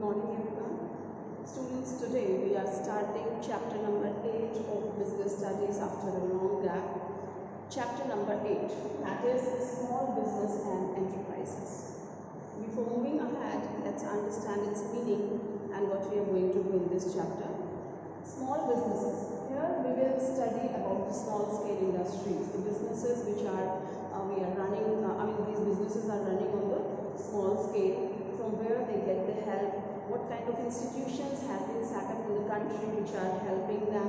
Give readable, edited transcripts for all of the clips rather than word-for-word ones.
morning everyone. Students, today we are starting chapter number 8 of business studies after a long gap. Chapter number 8, that is small business and enterprises. Before moving ahead, let's understand its meaning and what we are going to do in this chapter. Small businesses. Here we will study about the small scale industries, the businesses which are these businesses are running on the small scale, from where they get the help, what kind of institutions have been set up in the country which are helping them,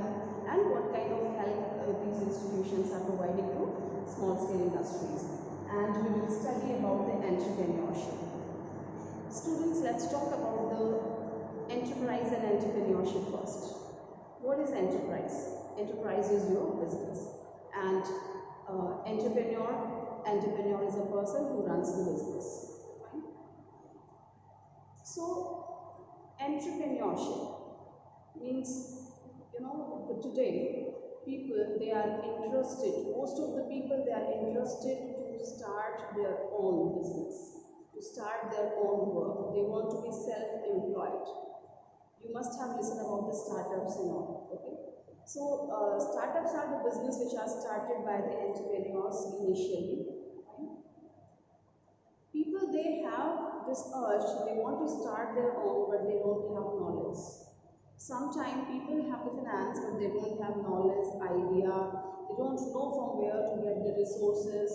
and what kind of help these institutions are providing to small scale industries. And we will study about the entrepreneurship. Students, let's talk about the enterprise and entrepreneurship first. What is enterprise? Enterprise is your business, and entrepreneur is a person who runs the business. Fine. So entrepreneurship means, today people, they are interested, most of the people, they are interested to start their own business, to start their own work. They want to be self-employed. You must have listened about the startups and all, okay? So startups are the business which are started by the entrepreneurs initially. People, they have this urge, they want to start their own, but they don't have knowledge. Sometimes people have the finance, but they don't have knowledge, idea, they don't know from where to get the resources,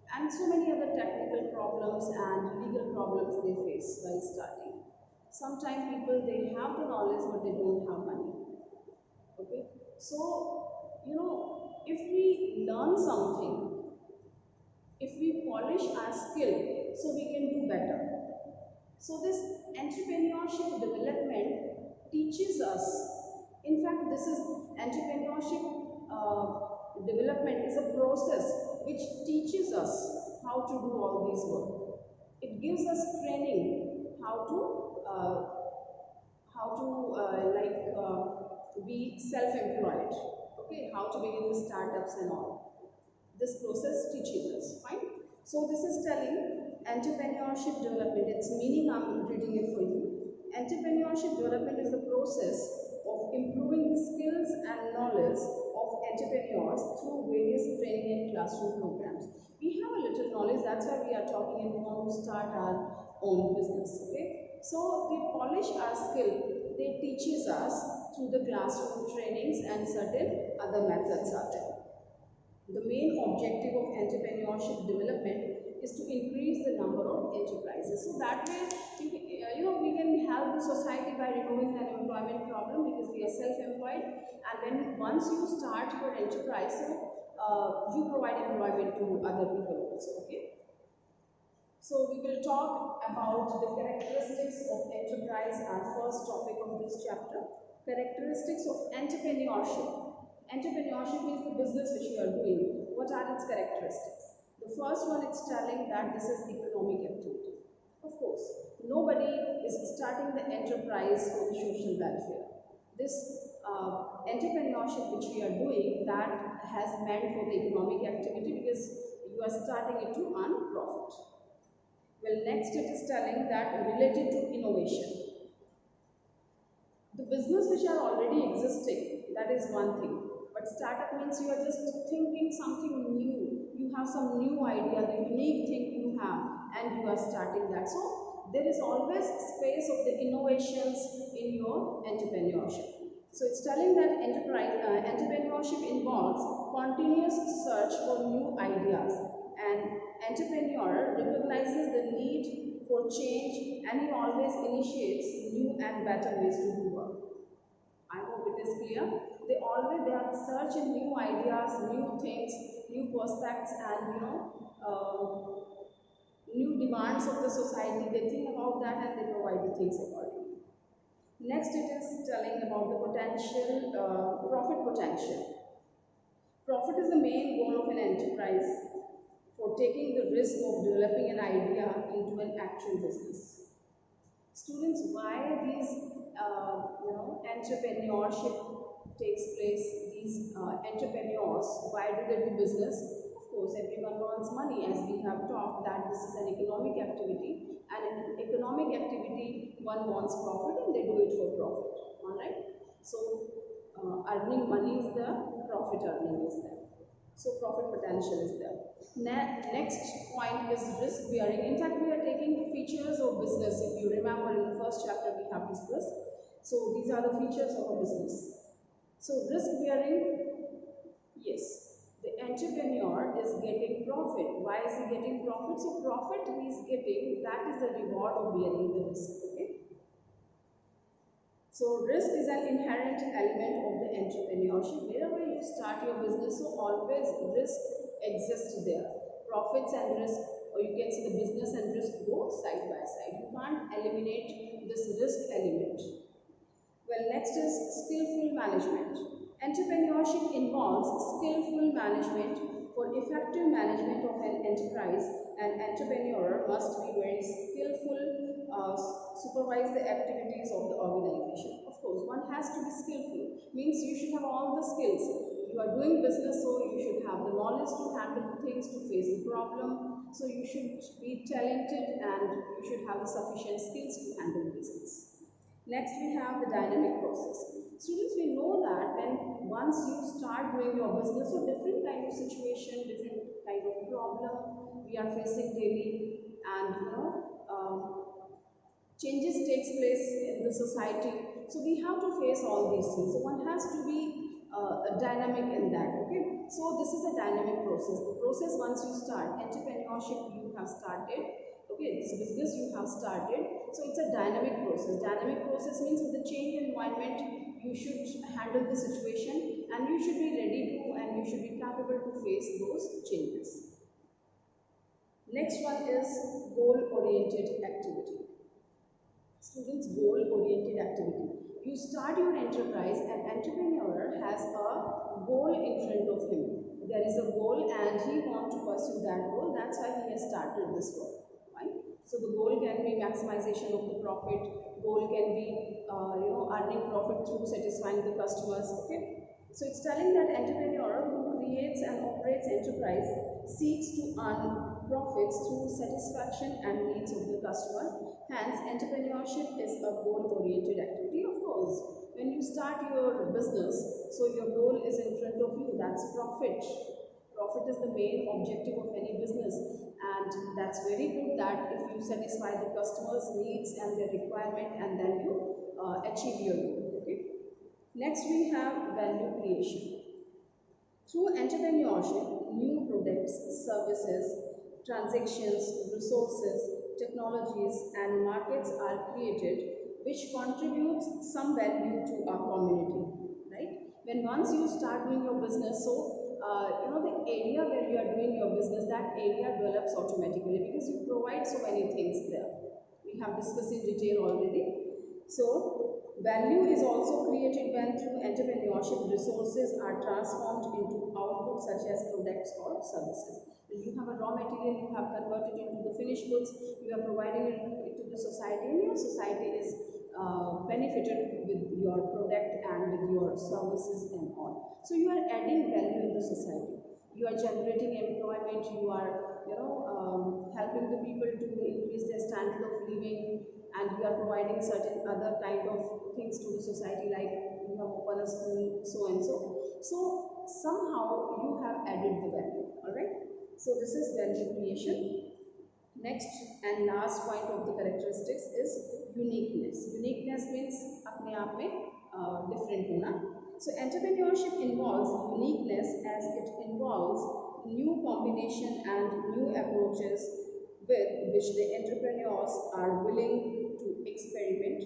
and so many other technical problems and legal problems they face while starting. Sometimes people, they have the knowledge, but they don't have money. Okay, so if we learn something, if we polish our skill, so we can do better. So this entrepreneurship development teaches us, in fact this is entrepreneurship development is a process which teaches us how to do all these work. It gives us training how to be self-employed, okay, how to begin the startups and all. This process teaches us, fine. So this is telling entrepreneurship development, its meaning I'm reading it for you. Entrepreneurship development is the process of improving the skills and knowledge of entrepreneurs through various training and classroom programs. We have a little knowledge, that's why we are talking and we want to start our own business, okay. So they polish our skill, they teaches us through the classroom trainings, and certain other methods are there. The main objective of entrepreneurship development is to increase the number of enterprises. So that way, we can help the society by removing the unemployment problem, because we are self-employed, and when once you start your enterprise, you provide employment to other people also, okay. So we will talk about the characteristics of enterprise, our first topic of this chapter. Characteristics of entrepreneurship. Entrepreneurship means the business which you are doing. What are its characteristics? The first one, it's telling that this is economic activity. Of course, nobody is starting the enterprise for the social welfare. This entrepreneurship which we are doing, that has meant for the economic activity, because you are starting it to earn profit. Well, next it is telling that related to innovation. The business which are already existing, that is one thing. But startup means you are just thinking something new. You have some new idea, the unique thing you have, and you are starting that. So there is always space of the innovations in your entrepreneurship. So it's telling that entrepreneurship involves continuous search for new ideas. An entrepreneur recognizes the need for change, and he always initiates new and better ways to do work. I hope it is clear. They are searching new ideas, new things, new prospects, and new demands of the society. They think about that and they provide the things accordingly. Next, it is telling about the profit potential. Profit is the main goal of an enterprise for taking the risk of developing an idea into an actual business. Students, why these entrepreneurship takes place, these entrepreneurs, why do they do business? Of course, everyone wants money, as we have talked that this is an economic activity, and an economic activity one wants profit and they do it for profit. All right. So earning money is there, profit earning is there. So profit potential is there. Next point is risk bearing. In fact, we are taking the features of business. If you remember, in the first chapter we have discussed. So these are the features of a business. So risk bearing, yes, the entrepreneur is getting profit. Why is he getting profit? So profit he is getting, that is the reward of bearing the risk. Okay. So risk is an inherent element of the entrepreneurship. Wherever you start your business, so always risk exists there. Profits and risk, or you can see the business and risk go side by side. You can't eliminate this risk element. Well, next is skillful management. Entrepreneurship involves skillful management. For effective management of an enterprise, an entrepreneur must be very skillful, supervise the activities of the organization. Of course, one has to be skillful, means you should have all the skills. You are doing business, so you should have the knowledge to handle things, to face the problem. So you should be talented and you should have the sufficient skills to handle business. Next, we have the dynamic process. Students, we know that when once you start doing your business, so different kind of situation, different kind of problem we are facing daily, and changes takes place in the society. So we have to face all these things. So one has to be dynamic in that. Okay. So this is a dynamic process. The process once you start entrepreneurship, you have started. Okay, this business you have started. So it's a dynamic process. Dynamic process means with the change environment, you should handle the situation and you should be ready to and you should be capable to face those changes. Next one is goal-oriented activity. Students, goal-oriented activity. You start your enterprise, an entrepreneur has a goal in front of him. There is a goal and he wants to pursue that goal. That's why he has started this work. So the goal can be maximization of the profit. Goal can be earning profit through satisfying the customers. Okay. So it's telling that entrepreneur who creates and operates enterprise seeks to earn profits through satisfaction and needs of the customer. Hence, entrepreneurship is a goal-oriented activity. Of course, when you start your business, so your goal is in front of you. That's profit. Profit is the main objective of any business, and that's very good that if you satisfy the customer's needs and their requirement and then you achieve your goal. Okay. Next we have value creation. Through entrepreneurship, new products, services, transactions, resources, technologies and markets are created which contributes some value to our community. Right? When once you start doing your business, so the area where you are doing your business, that area develops automatically because you provide so many things there. We have discussed in detail already. So value is also created when through entrepreneurship resources are transformed into output such as products or services. When you have a raw material, you have converted into the finished goods, you are providing it to the society and your society is benefited with your product and with your services and all. So you are adding value in the society. You are generating employment. You are, helping the people to increase their standard of living, and you are providing certain other kind of things to the society, like you have opened a school, so and so. So somehow you have added the value. All right. So this is value creation. Next and last point of the characteristics is uniqueness. Uniqueness means अपने आप में different होना. So entrepreneurship involves uniqueness as it involves new combination and new approaches with which the entrepreneurs are willing to experiment.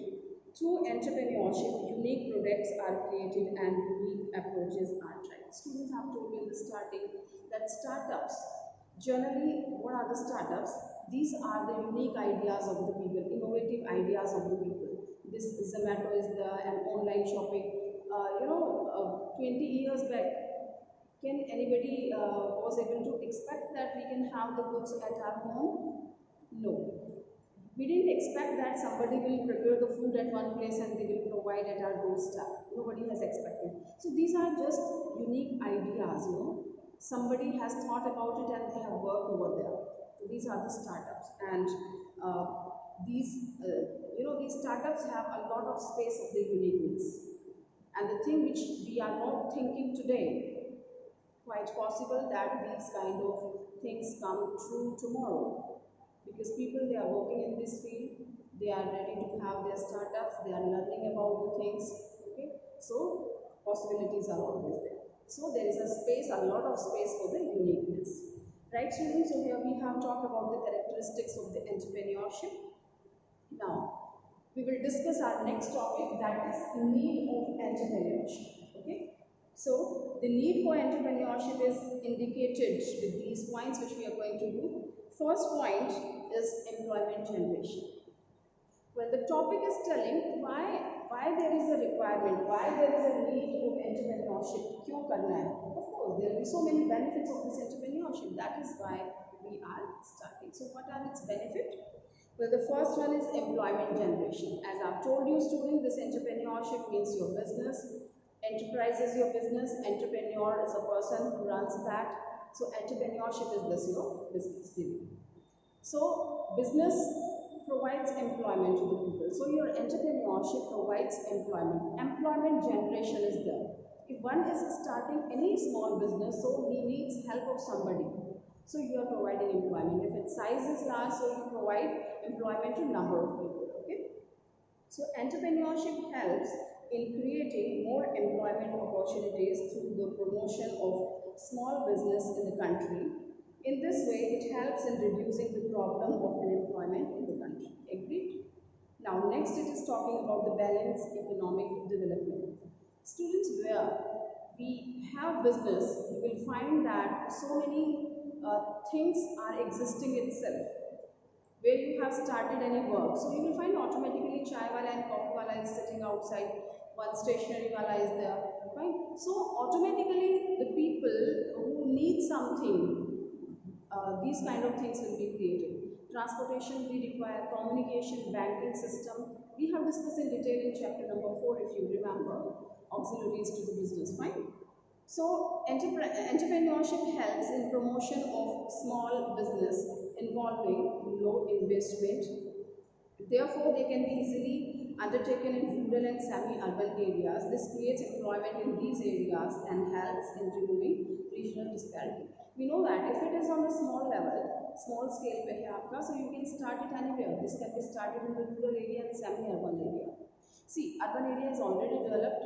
Through entrepreneurship, unique products are created and unique approaches are tried. Students have told me in the starting that startups, generally, what are the startups? These are the unique ideas of the people, innovative ideas of the people. This Zomato is an online shopping. 20 years back, can anybody was able to expect that we can have the goods at our home? No. We didn't expect that somebody will prepare the food at one place and they will provide at our doorstep. Nobody has expected. So these are just unique ideas, Somebody has thought about it and they have worked over there. So these are the startups, and these startups have a lot of space of the uniqueness. And the thing which we are not thinking today, quite possible that these kind of things come true tomorrow. Because people, they are working in this field, they are ready to have their startups, they are learning about the things, okay? So possibilities are always there. So there is a space, a lot of space for the uniqueness. Right, students? So here we have talked about the characteristics of the entrepreneurship. Now, we will discuss our next topic, that is need of entrepreneurship. Okay. So, the need for entrepreneurship is indicated with these points which we are going to do. First point is employment generation. Well, the topic is telling why there is a requirement, why there is a need of entrepreneurship. क्यों करना है? Of course, there will be so many benefits of this entrepreneurship. That is why we are starting. So, what are its benefits? Well, the first one is employment generation. As I've told you, students, this entrepreneurship means your business. Enterprise is your business. Entrepreneur is a person who runs that. So, entrepreneurship is this your business. So, business provides employment to the people. So, your entrepreneurship provides employment. Employment generation is there. If one is starting any small business, so he needs help of somebody. So you are providing employment. If its size is large, so you provide employment to number of people. Okay. So entrepreneurship helps in creating more employment opportunities through the promotion of small business in the country. In this way, it helps in reducing the problem of unemployment in the country. Agreed? Now, next it is talking about the balanced economic development. Students, where we have business, you will find that so many things are existing itself. Where you have started any work, so you will find automatically chai wala and coffee wala is sitting outside, one stationery wala is there, right? So automatically the people who need something, these kind of things will be created. Transportation we require, communication, banking system. We have discussed in detail in chapter number 4 if you remember, auxiliaries to the business, fine. So entrepreneurship helps in promotion of small business involving low investment. Therefore, they can be easily undertaken in rural and semi-urban areas. This creates employment in these areas and helps in removing regional disparity. We know that if it is on a small level, small scale pe hai aapka, so you can start it anywhere. This can be started in the rural area and semi-urban area. See, urban area is already developed,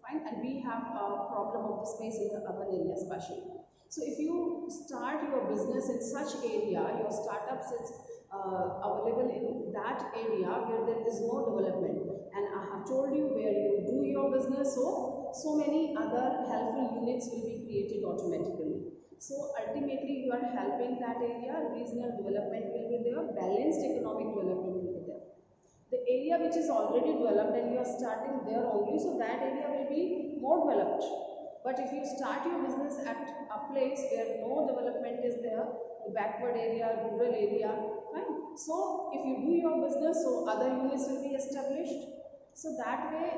fine, and we have a problem of the space in the urban area especially. So if you start your business in such area, your startups is available in that area where there is no development, and I have told you where you do your business, so many other helpful units will be created automatically. So ultimately you are helping that area, regional development will be there, balanced economic development will be there. The area which is already developed and you are starting there only, so that area will be more developed. But if you start your business at a place where no development is there, the backward area, rural area, right? So if you do your business, so other units will be established. So that way,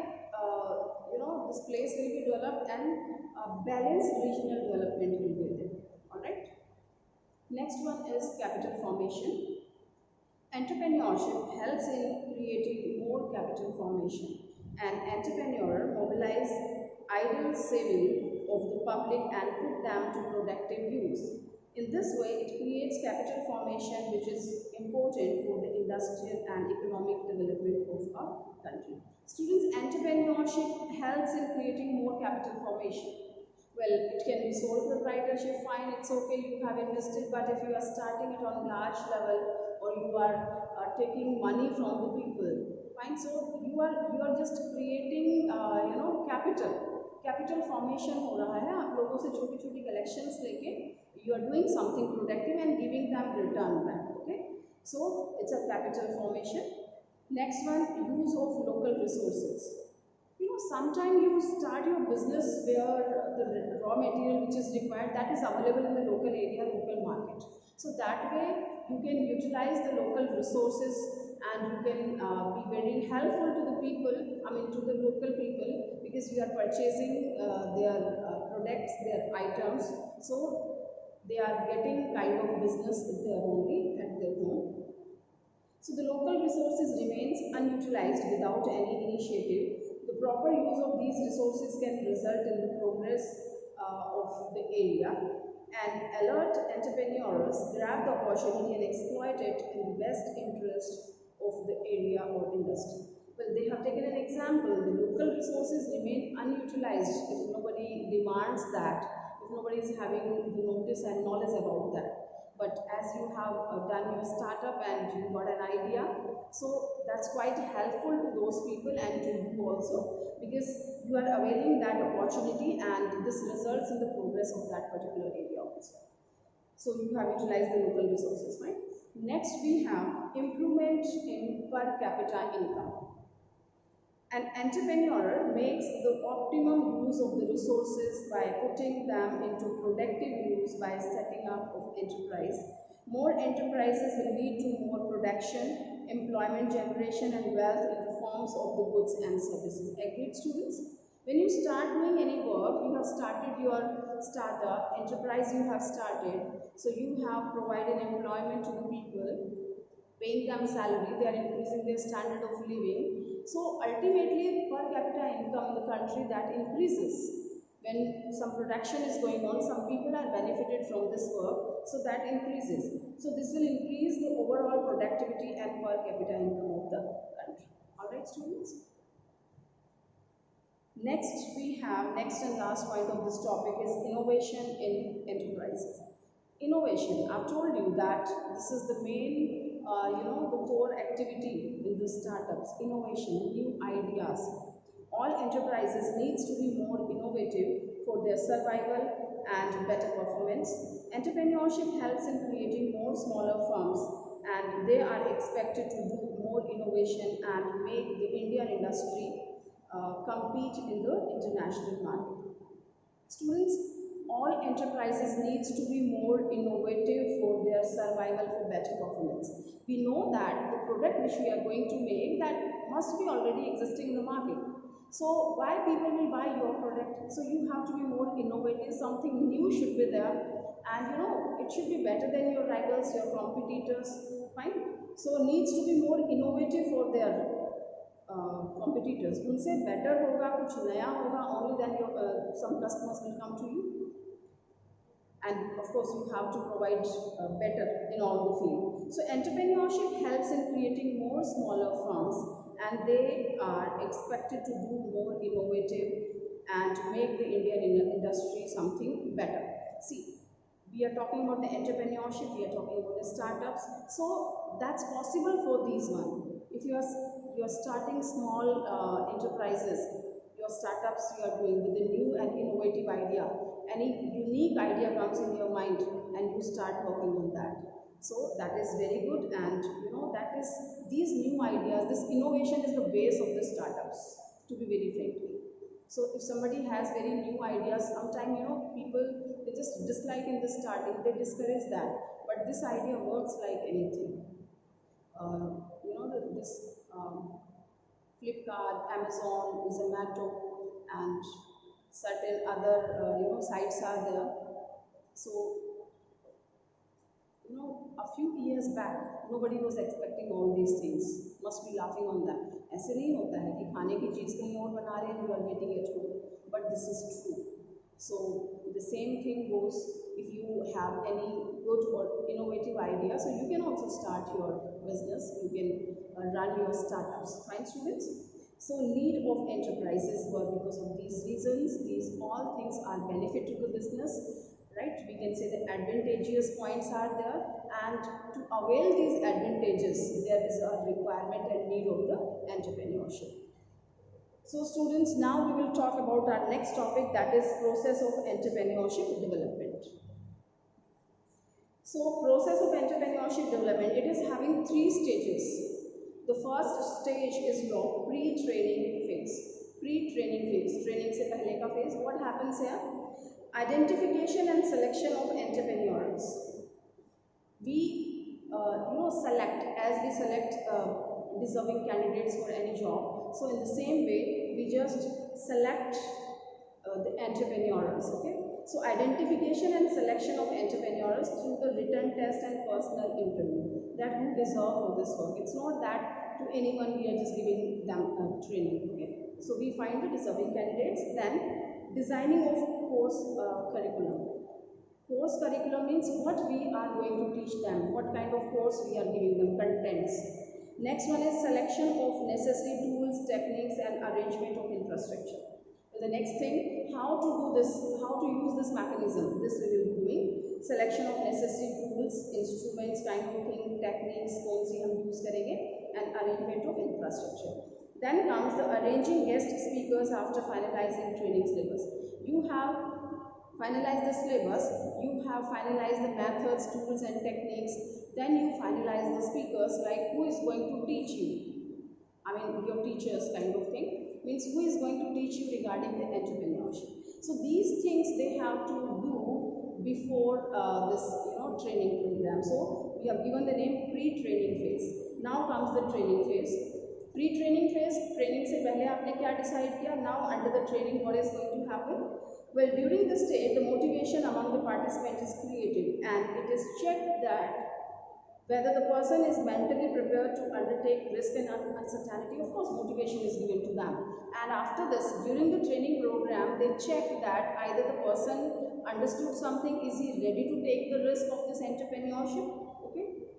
this place will be developed and balanced regional development will be there. All right. Next one is capital formation. Entrepreneurship helps in creating more capital formation. An entrepreneur mobilizes idle saving of the public and put them to productive use. In this way, it creates capital formation which is important for the industrial and economic development of a country. Students, entrepreneurship helps in creating more capital formation. Well, it can be sole proprietorship, fine, it's okay, you have invested, but if you are starting it on large level or you are taking money from the people, fine, so you are just creating capital formation हो रहा है, आप लोगों से छोटी छोटी collections लेके you are doing something productive and giving them return back, okay? So it's a capital formation. Next one, use of local resources. Sometimes you start your business where the raw material which is required, that is available in the local area, local market. So that way you can utilize the local resources and you can be very helpful to the people, to the local people, because you are purchasing their products, their items. So they are getting kind of business there only at their home. So the local resources remains unutilized without any initiative. The proper use of these resources can result in the progress of the area, and alert entrepreneurs grab the opportunity and exploit it in the best interest of the area or industry. Well, they have taken an example. The local resources remain unutilized if nobody demands that, if nobody is having the notice and knowledge about that. But as you have done your startup and you got an idea, so that's quite helpful to those people and to you also, because you are availing that opportunity and this results in the progress of that particular area also. So you have utilized the local resources, right? Next we have improvement in per capita income. An entrepreneur makes the optimum use of the resources by putting them into productive use by setting up of enterprise. More enterprises will lead to more production, employment generation and wealth in the forms of the goods and services. Agreed, students? When you start doing any work, you have started your startup, enterprise you have started, so you have provided employment to the people, paying them salary, they are increasing their standard of living. So ultimately per capita income in the country that increases. When some production is going on, some people are benefited from this work, so that increases. So this will increase the overall productivity and per capita income of the country. Alright students? Next we have, next and last point of this topic is innovation in enterprises. Innovation, I've told you that this is the main, the core activity in the startups. Innovation, new ideas. All enterprises needs to be more innovative for their survival and better performance. Entrepreneurship helps in creating more smaller firms, and they are expected to do more innovation and make the Indian industry compete in the international market. Students, all enterprises needs to be more innovative for their survival, for better performance. We know that the product which we are going to make, that must be already existing in the market. So why people will buy your product? So you have to be more innovative, something new should be there, and it should be better than your rivals, your competitors, fine? So needs to be more innovative for their competitors. उनसे better होगा, कुछ नया होगा, only then your some customers will come to you. And of course you have to provide better in all the field. So entrepreneurship helps in creating more smaller firms, and they are expected to do more innovative and make the Indian industry something better. See, we are talking about the entrepreneurship, we are talking about the startups, so that's possible for these one. If you are starting small enterprises, your startups you are doing with a new and innovative idea, any unique idea comes in your mind and you start working on that. So that is very good, and that is, these new ideas, this innovation is the base of the startups, to be very frankly. So if somebody has very new ideas, sometimes people, they just dislike in the starting, they discourage that, but this idea works like anything. This Flipkart, Amazon, Zomato, and certain other sites are there. So a few years back nobody was expecting all these things, must be laughing on that. ऐसे नहीं होता है कि खाने की चीज़ कहीं और बना रहे हैं, you are getting it home, but this is true. So the same thing goes if you have any good or innovative idea, so you can also start your business, you can run your startups. Fine students? So need of enterprises were because of these reasons. These all things are benefit to the business, right? We can say the advantageous points are there, and to avail these advantages there is a requirement and need of the entrepreneurship. So students, now we will talk about our next topic, that is process of entrepreneurship development. So process of entrepreneurship development, it is having 3 stages. The first stage is your pre-training phase. Pre-training phase, training se pehle ka phase. What happens here? Identification and selection of entrepreneurs. We select, as we select deserving candidates for any job. So in the same way, we just select the entrepreneurs. Okay. So identification and selection of entrepreneurs through the written test and personal interview, that who deserve for this work. It's not that to anyone we are just giving them training. Okay, so we find the deserving candidates. Then designing of course curriculum. Course curriculum means what we are going to teach them, what kind of course we are giving them, contents. Next one is selection of necessary tools, techniques and arrangement of infrastructure. The next thing, how to do this, how to use this mechanism, this we will be doing. Selection of necessary tools, instruments, kind of thing, techniques, कौन सी हम use करेंगे, and arrangement of infrastructure. Then comes the arranging guest speakers after finalizing training syllabus. You have finalized the syllabus, you have finalized the methods, tools and techniques, then you finalize the speakers, like who is going to teach you. I mean your teachers kind of thing, means who is going to teach you regarding the entrepreneurship. So these things they have to do before this training program. So we have given the name pre-training phase. Now comes the training phase. Pre-training phase, training से पहले आपने क्या decide किया? Now under the training what is going to happen? Well, during this stage the motivation among the participants is created and it is checked that whether the person is mentally prepared to undertake risk and uncertainty. Of course, motivation is given to them. And after this, during the training program, they check that either the person understood something, is he ready to take the risk of this entrepreneurship? Okay,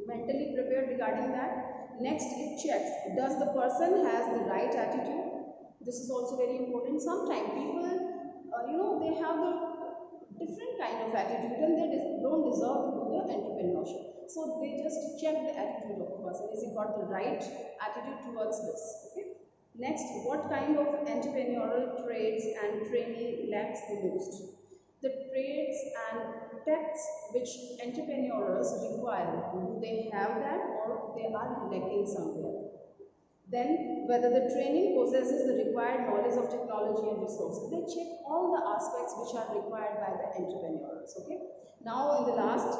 mentally prepared regarding that. Next, it checks, does the person has the right attitude? This is also very important. Sometimes people, they have the different kind of attitude and they don't deserve to do the entrepreneurship. So they just check the attitude of the person. Is he got the right attitude towards this? Okay. Next, what kind of entrepreneurial traits and training lacks the most? The traits and texts which entrepreneurs require, do they have that or they are lacking somewhere? Then whether the training possesses the required knowledge of technology and resources. They check all the aspects which are required by the entrepreneurs. Okay. Now in the last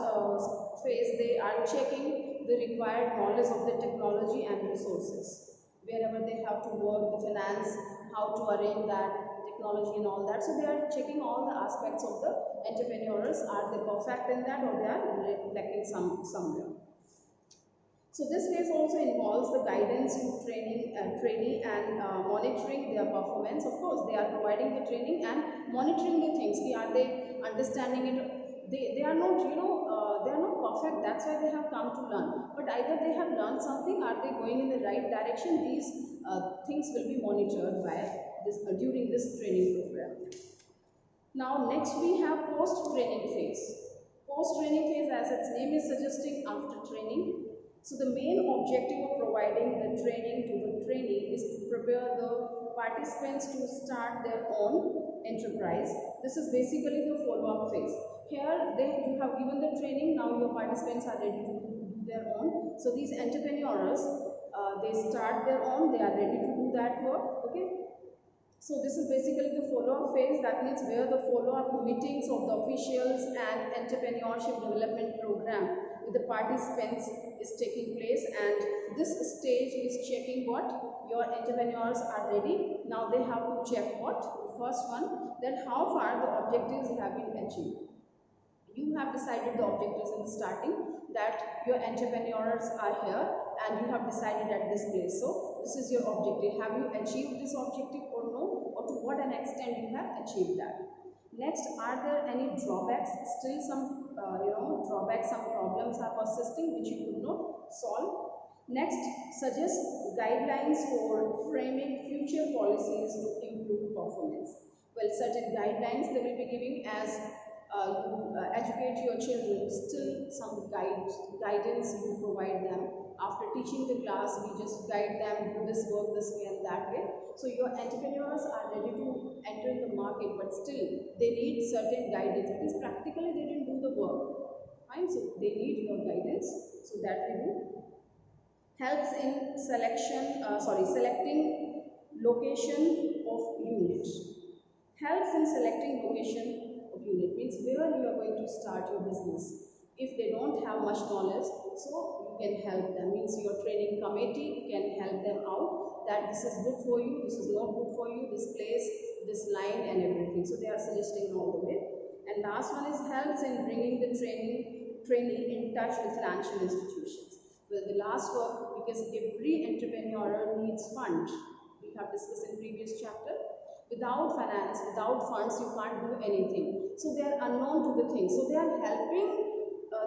phase they are checking the required knowledge of the technology and resources. Wherever they have to work, the finance, how to arrange that, technology and all that. So they are checking all the aspects of the entrepreneurs. Are they perfect in that or they are lacking somewhere? So this phase also involves the guidance to trainee and monitoring their performance. Of course, they are providing the training and monitoring the things. Are they understanding it? They are not, they are not perfect. That's why they have come to learn. But either they have learned something, are they going in the right direction? These things will be monitored by this during this training program. Now next we have post-training phase. Post-training phase, as its name is suggesting, after training. So the main objective of providing the training to the trainee is to prepare the participants to start their own enterprise. This is basically the follow-up phase. Here you have given the training, now your participants are ready to do their own. So these entrepreneurs, they start their own, they are ready to do that work. Okay. So this is basically the follow-up phase. That means where the follow-up meetings of the officials and entrepreneurship development program with the participants is taking place, and this stage is checking what your entrepreneurs are ready. Now they have to check what? The first one, that how far the objectives have been achieved. You have decided the objectives in the starting, that your entrepreneurs are here and you have decided at this place. So this is your objective. Have you achieved this objective or no? Or to what an extent you have achieved that? Next, are there any drawbacks? Still some drawbacks, some problems are persisting which you could not solve. Next, suggest guidelines for framing future policies to improve performance. Well, certain guidelines they will be giving as you educate your children. Still some guidance you provide them. After teaching the class, we just guide them, do this work this way and that way. So your entrepreneurs are ready to enter the market, but still they need certain guidance because practically they didn't do the work. Fine, so they need your guidance. So that we do. Helps in selecting location of unit. Helps in selecting location of unit, means where you are going to start your business. If they don't have much knowledge, so you can help them, means your training committee can help them out that this is good for you, this is not good for you, this place, this line and everything. So they are suggesting all the way. And last one is helps in bringing the trainee in touch with financial institutions. Well, the last work, because every entrepreneur needs funds. We have discussed in previous chapter. Without finance, without funds, you can't do anything. So they are unknown to the thing. So they are helping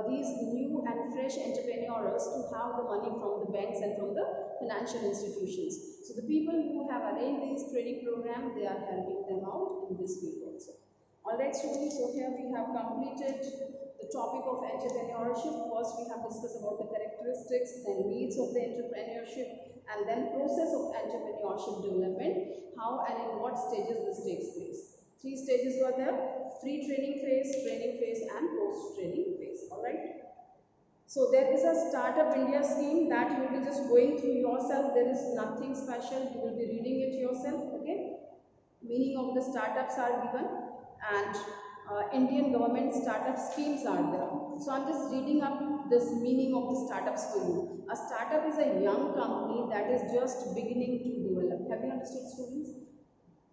these new and fresh entrepreneurs to have the money from the banks and from the financial institutions. So the people who have arranged these training program, they are helping them out in this field also. Alright students, so here we have completed the topic of entrepreneurship. First we have discussed about the characteristics, then needs of the entrepreneurship, and then process of entrepreneurship development, how and in what stages this takes place. 3 stages were there: pre-training phase, training phase and post-training phase. Alright. So there is a Startup India scheme that you will be just going through yourself. There is nothing special. You will be reading it yourself. Okay. Meaning of the startups are given, and Indian government startup schemes are there. So I'm just reading up this meaning of the startups for you. A startup is a young company that is just beginning to develop. Have you understood, students?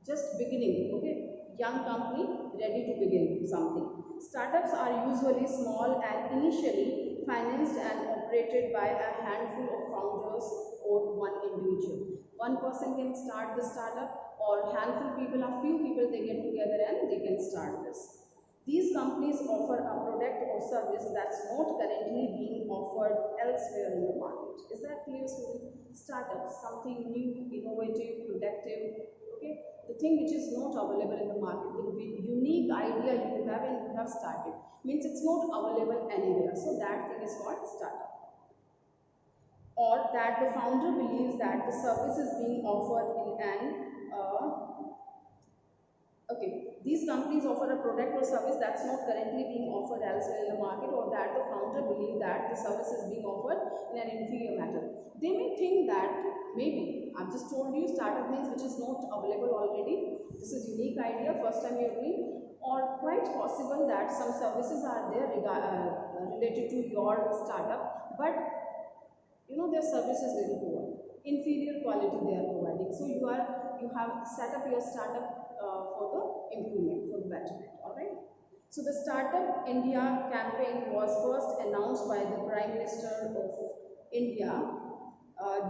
Just beginning, okay? Young company ready to begin something. Startups are usually small and initially financed and operated by a handful of founders or one individual. One person can start the startup, or handful people, a few people, they get together and they can start this. These companies offer a product or service that's not currently being offered elsewhere in the market. Is that clear, students? Startups, something new, innovative, productive, okay? The thing which is not available in the market, the unique idea you have and you have started, means it's not available anywhere. So that thing is called startup. Or that the founder believes that the service is being offered in an okay, these companies offer a product or service that's not currently being offered elsewhere in the market, or that the founder believes that the service is being offered in an inferior manner. They may think that maybe, I've just told you, startup means which is not available already. This is unique idea, first time you're doing, or quite possible that some services are there related to your startup, but their service is very poor, inferior quality they are providing. So you have set up your startup for the improvement, for the betterment. All right. So the Startup India campaign was first announced by the Prime Minister of India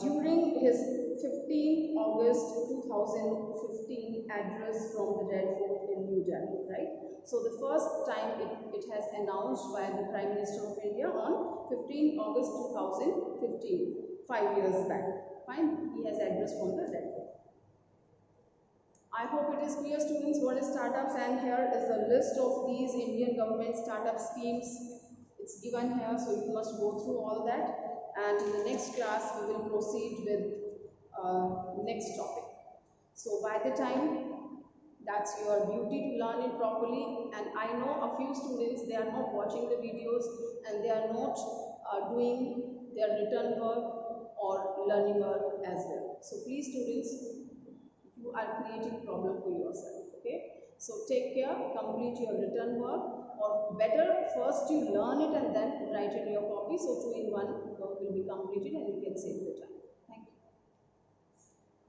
during his 15 August 2015 address from the Red Fort in New Delhi, right? So the first time it has announced by the Prime Minister of India on 15 August 2015, 5 years back. Fine, he has addressed from the Red Fort. I hope it is clear, students, what is startups, and here is the list of these Indian government startup schemes. It's given here, so you must go through all that. And in the next class, we will proceed with next topic. So by the time, that's your duty to learn it properly. And I know a few students, they are not watching the videos and they are not doing their written work or learning work as well. So please, students, you are creating problem for yourself. Okay. So take care, complete your written work, or better first you learn it and then write in your copy. So 2 in 1 work will be completed and you can save the time.